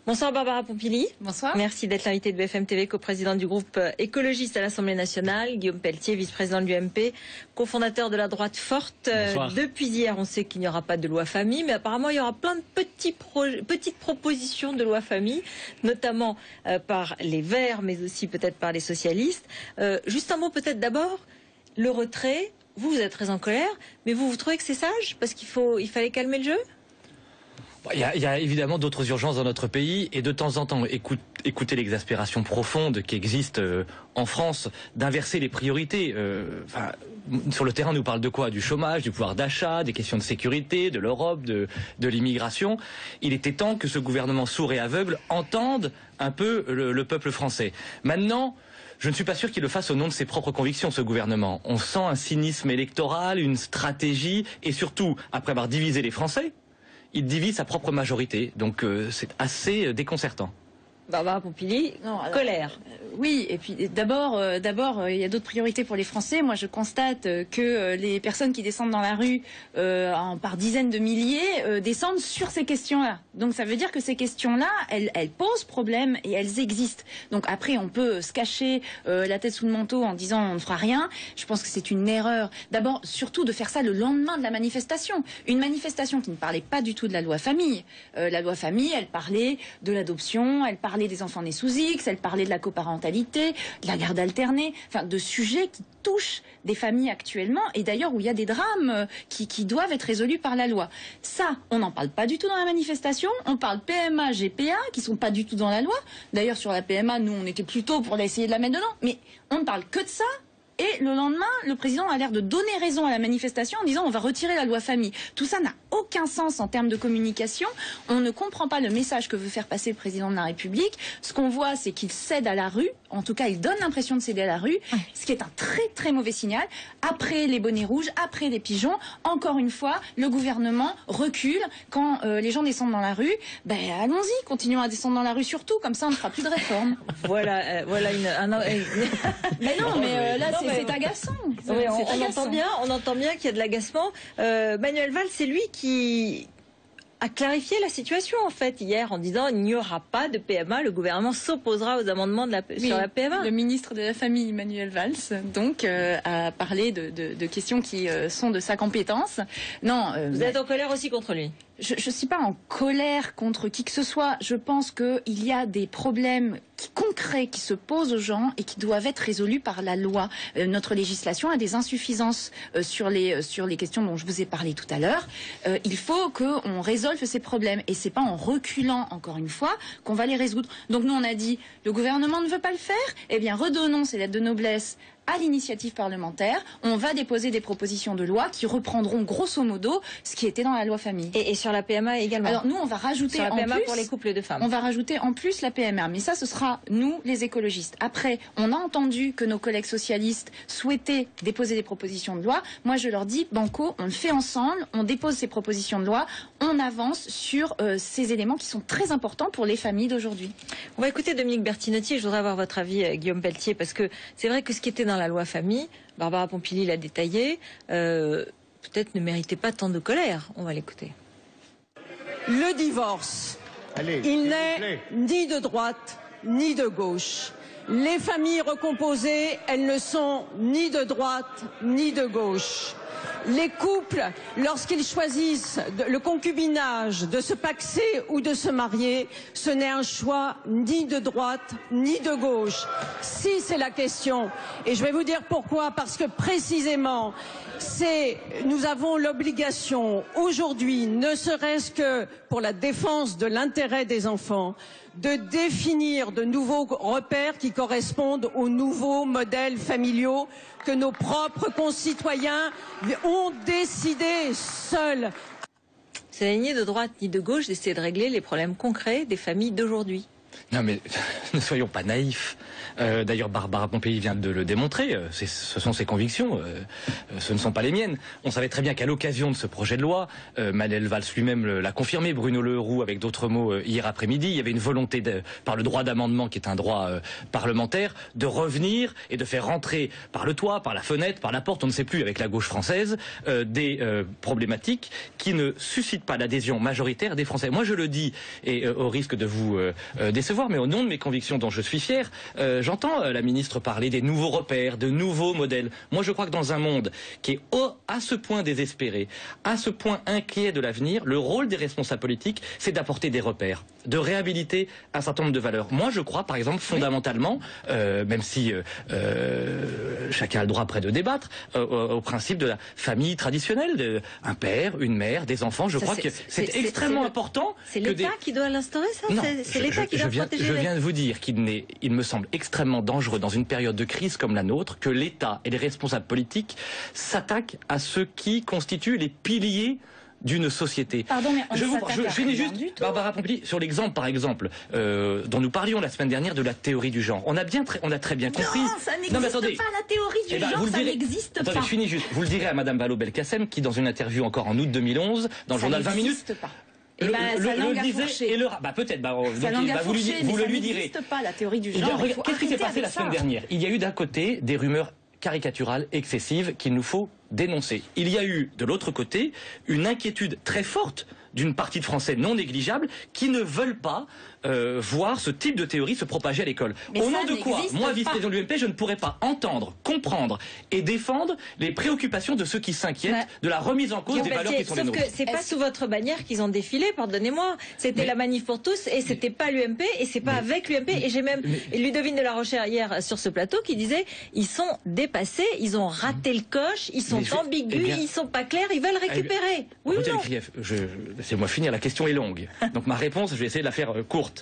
Bonsoir Barbara Pompili. Bonsoir. Merci d'être l'invitée de BFM TV, coprésidente du groupe écologiste à l'Assemblée nationale. Guillaume Pelletier, vice-président de l'UMP, cofondateur de la droite forte. Depuis hier, on sait qu'il n'y aura pas de loi famille, mais apparemment il y aura plein de petites propositions de loi famille, notamment par les Verts, mais aussi peut-être par les socialistes. Juste un mot peut-être d'abord, le retrait. Vous êtes très en colère, mais vous trouvez que c'est sage parce qu'il fallait calmer le jeu? Il y a évidemment d'autres urgences dans notre pays et de temps en temps écouter l'exaspération profonde qui existe en France, d'inverser les priorités. Sur le terrain, on nous parle de quoi? Du chômage, du pouvoir d'achat, des questions de sécurité, de l'Europe, de l'immigration. Il était temps que ce gouvernement sourd et aveugle entende un peu le peuple français. Maintenant, je ne suis pas sûr qu'il le fasse au nom de ses propres convictions, ce gouvernement. On sent un cynisme électoral, une stratégie et surtout, après avoir divisé les Français, il divise sa propre majorité, donc c'est assez déconcertant. Barbara Pompili, colère. Oui, et puis d'abord, il y a d'autres priorités pour les Français. Moi, je constate que les personnes qui descendent dans la rue par dizaines de milliers descendent sur ces questions-là. Donc ça veut dire que ces questions-là, elles posent problème et elles existent. Donc après, on peut se cacher la tête sous le manteau en disant on ne fera rien. Je pense que c'est une erreur. D'abord, surtout de faire ça le lendemain de la manifestation. Une manifestation qui ne parlait pas du tout de la loi famille. La loi famille, elle parlait de l'adoption, elle parlait des enfants nés sous X, elle parlait de la coparentalité, de la garde alternée, enfin de sujets qui touchent des familles actuellement et d'ailleurs où il y a des drames qui doivent être résolus par la loi. Ça, on n'en parle pas du tout dans la manifestation. On parle PMA, GPA qui sont pas du tout dans la loi. D'ailleurs sur la PMA, nous on était plutôt pour essayer de la mettre dedans, mais on ne parle que de ça. Et le lendemain, le président a l'air de donner raison à la manifestation en disant on va retirer la loi famille. Tout ça n'a aucun sens en termes de communication. On ne comprend pas le message que veut faire passer le président de la République. Ce qu'on voit, c'est qu'il cède à la rue. En tout cas, il donne l'impression de céder à la rue, ce qui est un très très mauvais signal. Après les bonnets rouges, après les pigeons, encore une fois, le gouvernement recule quand les gens descendent dans la rue. Ben allons-y, continuons à descendre dans la rue surtout, comme ça on ne fera plus de réforme. Voilà Mais non, mais là c'est agaçant. Oui, on entend bien qu'il y a de l'agacement. Manuel Valls, c'est lui qui a clarifié la situation en fait hier en disant il n'y aura pas de PMA, le gouvernement s'opposera aux amendements sur la PMA. Le ministre de la Famille, Manuel Valls, donc a parlé de questions qui sont de sa compétence. Non, vous êtes en colère aussi contre lui? Je ne suis pas en colère contre qui que ce soit. Je pense qu'il y a des problèmes concrets qui se posent aux gens et qui doivent être résolus par la loi. Notre législation a des insuffisances sur les questions dont je vous ai parlé tout à l'heure. Il faut qu'on résolve ces problèmes et c'est pas en reculant encore une fois qu'on va les résoudre. Donc nous on a dit le gouvernement ne veut pas le faire, eh bien redonnons ces lettres de noblesse à l'initiative parlementaire, on va déposer des propositions de loi qui reprendront grosso modo ce qui était dans la loi famille. Et sur la PMA également. Alors nous on va rajouter sur la en PMA plus, pour les couples de femmes. On va rajouter en plus la PMA, mais ça ce sera nous les écologistes. Après, on a entendu que nos collègues socialistes souhaitaient déposer des propositions de loi. Moi je leur dis banco, on le fait ensemble, on dépose ces propositions de loi, on avance sur ces éléments qui sont très importants pour les familles d'aujourd'hui. On va écouter Dominique Bertinotti. Je voudrais avoir votre avis, Guillaume Pelletier, parce que c'est vrai que ce qui était dans la loi famille, Barbara Pompili l'a détaillé, peut-être ne méritait pas tant de colère. On va l'écouter. Le divorce, il n'est ni de droite ni de gauche. Les familles recomposées, elles ne sont ni de droite ni de gauche. Les couples, lorsqu'ils choisissent le concubinage, de se paxer ou de se marier, ce n'est un choix ni de droite ni de gauche. Si c'est la question, et je vais vous dire pourquoi, parce que précisément, nous avons l'obligation aujourd'hui, ne serait-ce que pour la défense de l'intérêt des enfants, de définir de nouveaux repères qui correspondent aux nouveaux modèles familiaux que nos propres concitoyens ont décidé seuls. C'est ni de droite ni de gauche d'essayer de régler les problèmes concrets des familles d'aujourd'hui. Non mais ne soyons pas naïfs. D'ailleurs, Barbara Pompili vient de le démontrer. Ce sont ses convictions, ce ne sont pas les miennes. On savait très bien qu'à l'occasion de ce projet de loi, Manuel Valls lui-même l'a confirmé, Bruno Le Roux avec d'autres mots hier après-midi, il y avait une volonté par le droit d'amendement, qui est un droit parlementaire, de revenir et de faire rentrer par le toit, par la fenêtre, par la porte, on ne sait plus, avec la gauche française, des problématiques qui ne suscitent pas l'adhésion majoritaire des Français. Moi je le dis, et au risque de vous décevoir, mais au nom de mes convictions dont je suis fier, j'entends la ministre parler des nouveaux repères, de nouveaux modèles. Moi, je crois que dans un monde qui est à ce point désespéré, à ce point inquiet de l'avenir, le rôle des responsables politiques, c'est d'apporter des repères, de réhabiliter un certain nombre de valeurs. Moi, je crois, par exemple, fondamentalement, même si chacun a le droit après de débattre, au principe de la famille traditionnelle, un père, une mère, des enfants. Je crois que c'est extrêmement important. C'est l'État qui doit l'instaurer, ça? C'est l'État qui doit protéger. Je viens de vous dire qu'il me semble extrêmement dangereux dans une période de crise comme la nôtre que l'État et les responsables politiques s'attaquent à ceux qui constituent les piliers d'une société. Pardon, mais je finis juste, Barbara Pompili, sur l'exemple, par exemple, dont nous parlions la semaine dernière de la théorie du genre. On a très bien compris. Non, ça n'existe pas, la théorie du genre, ça n'existe pas. Attendez, je finis juste. Vous le direz à Madame Vallaud-Belkacem, qui, dans une interview encore en août 2011, dans le journal 20 minutes... Pas. Le disait et le peut-être vous le lui direz. Ça n'existe pas, la théorie du genre. Qu'est-ce qui s'est passé la semaine dernière? Il y a eu d'un côté des rumeurs caricaturales excessives qu'il nous faut dénoncer. Il y a eu de l'autre côté une inquiétude très forte d'une partie de Français non négligeable qui ne veulent pas voir ce type de théorie se propager à l'école. Au nom de quoi, moi, vice-président de l'UMP, je ne pourrais pas entendre, comprendre et défendre les préoccupations de ceux qui s'inquiètent de la remise en cause des valeurs qui sont les nôtres. Sauf que c'est pas sous votre bannière qu'ils ont défilé, pardonnez-moi. C'était la manif pour tous et c'était pas l'UMP et c'est pas avec l'UMP. Et j'ai même Ludovine de la Rochère hier sur ce plateau qui disait ils sont dépassés, ils ont raté le coche, ils sont ambigus, ils sont pas clairs, ils veulent récupérer. Oui ou non? Laissez-moi finir, la question est longue. Donc ma réponse, je vais essayer de la faire courte.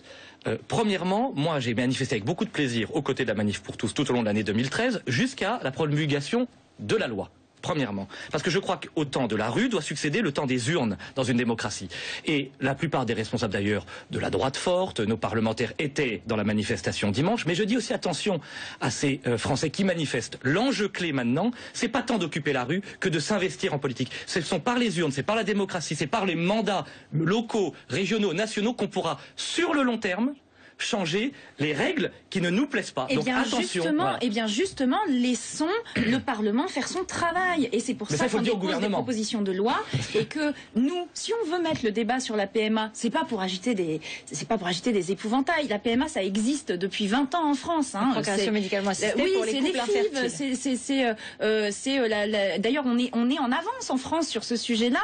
Premièrement, moi j'ai manifesté avec beaucoup de plaisir aux côtés de la manif pour tous tout au long de l'année 2013 jusqu'à la promulgation de la loi. Premièrement, parce que je crois qu'au temps de la rue doit succéder le temps des urnes dans une démocratie. Et la plupart des responsables d'ailleurs de la droite forte, nos parlementaires étaient dans la manifestation dimanche, mais je dis aussi attention à ces Français qui manifestent. L'enjeu clé maintenant, c'est pas tant d'occuper la rue que de s'investir en politique. Ce sont par les urnes, c'est par la démocratie, c'est par les mandats locaux, régionaux, nationaux qu'on pourra, sur le long terme, changer les règles qui ne nous plaisent pas. Donc attention. Justement, laissons le Parlement faire son travail. Et c'est pour ça qu'on dépose des propositions de loi et que nous, si on veut mettre le débat sur la PMA, c'est pas pour agiter des épouvantails. La PMA, ça existe depuis 20 ans en France. Hein. Procréation médicalement assistée pour les couples infertiles. D'ailleurs, on est en avance en France sur ce sujet-là.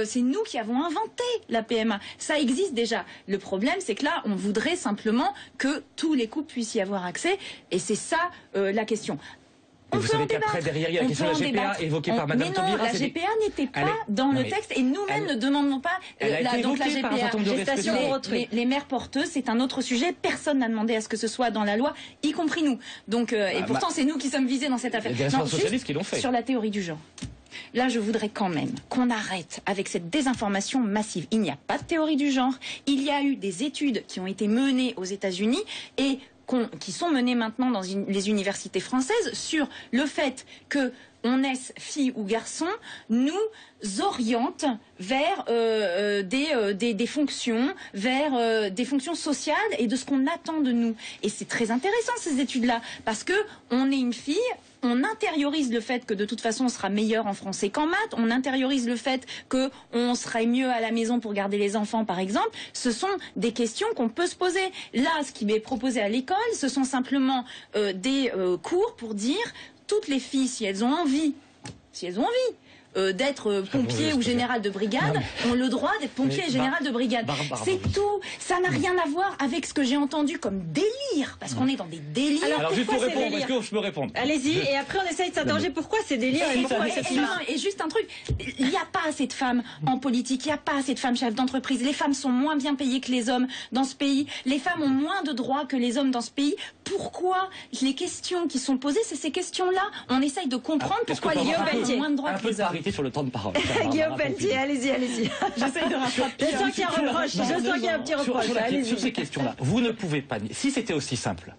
C'est nous qui avons inventé la PMA. Ça existe déjà. Le problème, c'est que là, on voudrait simplement que tous les couples puissent y avoir accès, et c'est ça la question. Vous savez qu'après, derrière, il y a la question de la GPA évoquée par Mme Taubira. La GPA n'était pas dans le texte, et nous-mêmes ne demandons pas donc la GPA. Les mères porteuses, c'est un autre sujet. Personne n'a demandé à ce que ce soit dans la loi, y compris nous. Donc, et pourtant, c'est nous qui sommes visés dans cette affaire. Il y a des socialistes qui l'ont fait. Sur la théorie du genre. Là, je voudrais quand même qu'on arrête avec cette désinformation massive. Il n'y a pas de théorie du genre. Il y a eu des études qui ont été menées aux États-Unis et qui sont menées maintenant dans les universités françaises sur le fait que on naisse fille ou garçon, nous oriente vers des fonctions, vers des fonctions sociales et de ce qu'on attend de nous. Et c'est très intéressant ces études-là, parce que on est une fille, on intériorise le fait que de toute façon on sera meilleur en français qu'en maths, on intériorise le fait que on serait mieux à la maison pour garder les enfants par exemple. Ce sont des questions qu'on peut se poser. Là, ce qui m'est proposé à l'école, ce sont simplement des cours pour dire toutes les filles, si elles ont envie d'être pompier ou général de brigade, ont le droit d'être pompier et général de brigade. C'est tout. Ça n'a rien à voir avec ce que j'ai entendu comme délire, parce qu'on est dans des délires. Alors juste pour répondre, est-ce que je peux répondre? Allez-y, et après on essaye de s'interroger pourquoi ces délires et juste un truc, il n'y a pas assez de femmes en politique, il n'y a pas assez de femmes chefs d'entreprise, les femmes sont moins bien payées que les hommes dans ce pays, les femmes ont moins de droits que les hommes dans ce pays. Pourquoi? Les questions qui sont posées, c'est ces questions-là. On essaye de comprendre pourquoi les hommes ont moins de droits que les hommes. respecter sur le temps de parole. Guillaume Pelletier, allez-y. J'essaie de rattraper. Je sens qu'il y a un reproche. Je sens qu'il y a un petit reproche. Sur ces questions-là, vous ne pouvez pas nier. Si c'était aussi simple.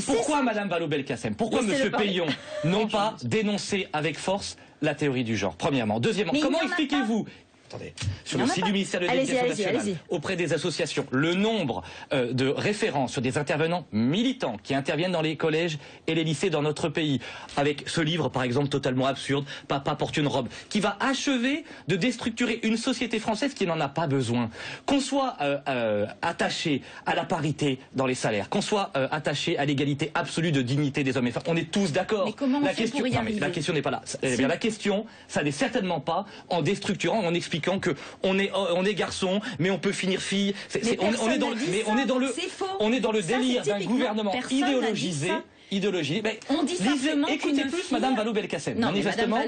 Pourquoi Madame Vallaud-Belkacem, pourquoi Monsieur Peillon n'ont pas dénoncé avec force la théorie du genre, premièrement. Deuxièmement, comment expliquez-vous, attendez, sur le site du ministère de l'Éducation nationale, auprès des associations, le nombre de référents sur des intervenants militants qui interviennent dans les collèges et les lycées dans notre pays, avec ce livre par exemple totalement absurde, Papa porte une robe, qui va achever de déstructurer une société française qui n'en a pas besoin. Qu'on soit attaché à la parité dans les salaires, qu'on soit attaché à l'égalité absolue de dignité des hommes et femmes, on est tous d'accord. Mais comment on fait pour y arriver ? La question n'est pas là. La question, ça n'est certainement pas en déstructurant, en expliquant que on est garçon, mais on peut finir fille. On est dans le délire d'un gouvernement idéologisé. Mais on dit simplement écoutez plus Madame Vallaud-Belkacem. Manifestement,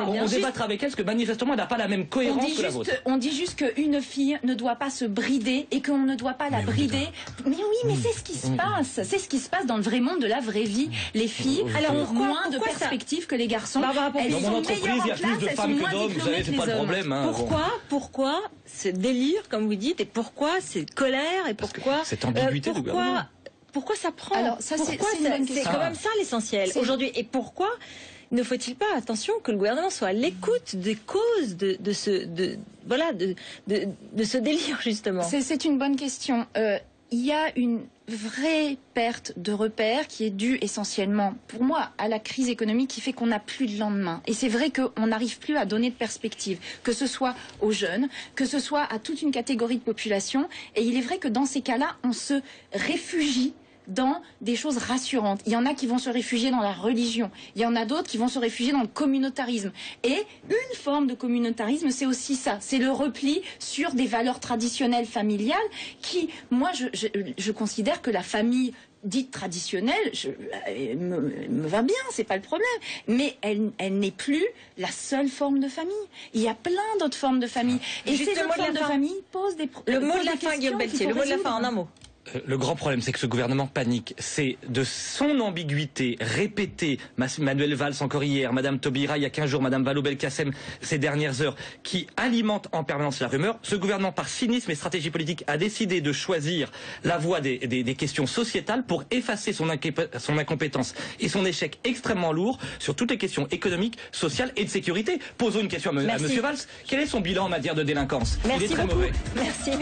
on débattra avec elle parce que manifestement elle n'a pas la même cohérence que la vôtre. On dit juste qu'une fille ne doit pas se brider et qu'on ne doit pas la brider. Mais oui, mais c'est ce qui se passe. C'est ce qui se passe dans le vrai monde de la vraie vie. Les filles ont moins de perspectives que les garçons. Elles sont meilleures en classe, il y a plus de femmes que d'hommes. Vous savez, c'est pas le problème. Pourquoi ce délire, comme vous dites, et pourquoi cette colère, et pourquoi cette ambiguïté du gouvernement? Pourquoi ça prend? Alors ça, c'est quand même ça l'essentiel aujourd'hui. Et pourquoi ne faut-il pas, attention, que le gouvernement soit à l'écoute des causes de ce délire justement? C'est une bonne question. Il y a une vraie perte de repères qui est due essentiellement, pour moi, à la crise économique qui fait qu'on n'a plus de lendemain. Et c'est vrai qu'on n'arrive plus à donner de perspective, que ce soit aux jeunes, que ce soit à toute une catégorie de population. Et il est vrai que dans ces cas-là, on se réfugie dans des choses rassurantes. Il y en a qui vont se réfugier dans la religion. Il y en a d'autres qui vont se réfugier dans le communautarisme. Et une forme de communautarisme, c'est aussi ça. C'est le repli sur des valeurs traditionnelles familiales qui, moi, je considère que la famille dite traditionnelle me va bien, c'est pas le problème. Mais elle n'est plus la seule forme de famille. Il y a plein d'autres formes de famille. Et ces autres formes de famille posent des problèmes. Le mot de la fin, Guillaume Pelletier, le mot de la fin en un mot. Le grand problème, c'est que ce gouvernement panique. C'est de son ambiguïté répétée, Manuel Valls encore hier, Madame Taubira il y a 15 jours, Madame Vallaud-Belkacem ces dernières heures, qui alimente en permanence la rumeur. Ce gouvernement, par cynisme et stratégie politique, a décidé de choisir la voie des questions sociétales pour effacer son incompétence et son échec extrêmement lourd sur toutes les questions économiques, sociales et de sécurité. Posons une question à Monsieur Valls. Quel est son bilan en matière de délinquance? Merci Il est très beaucoup. mauvais. Merci.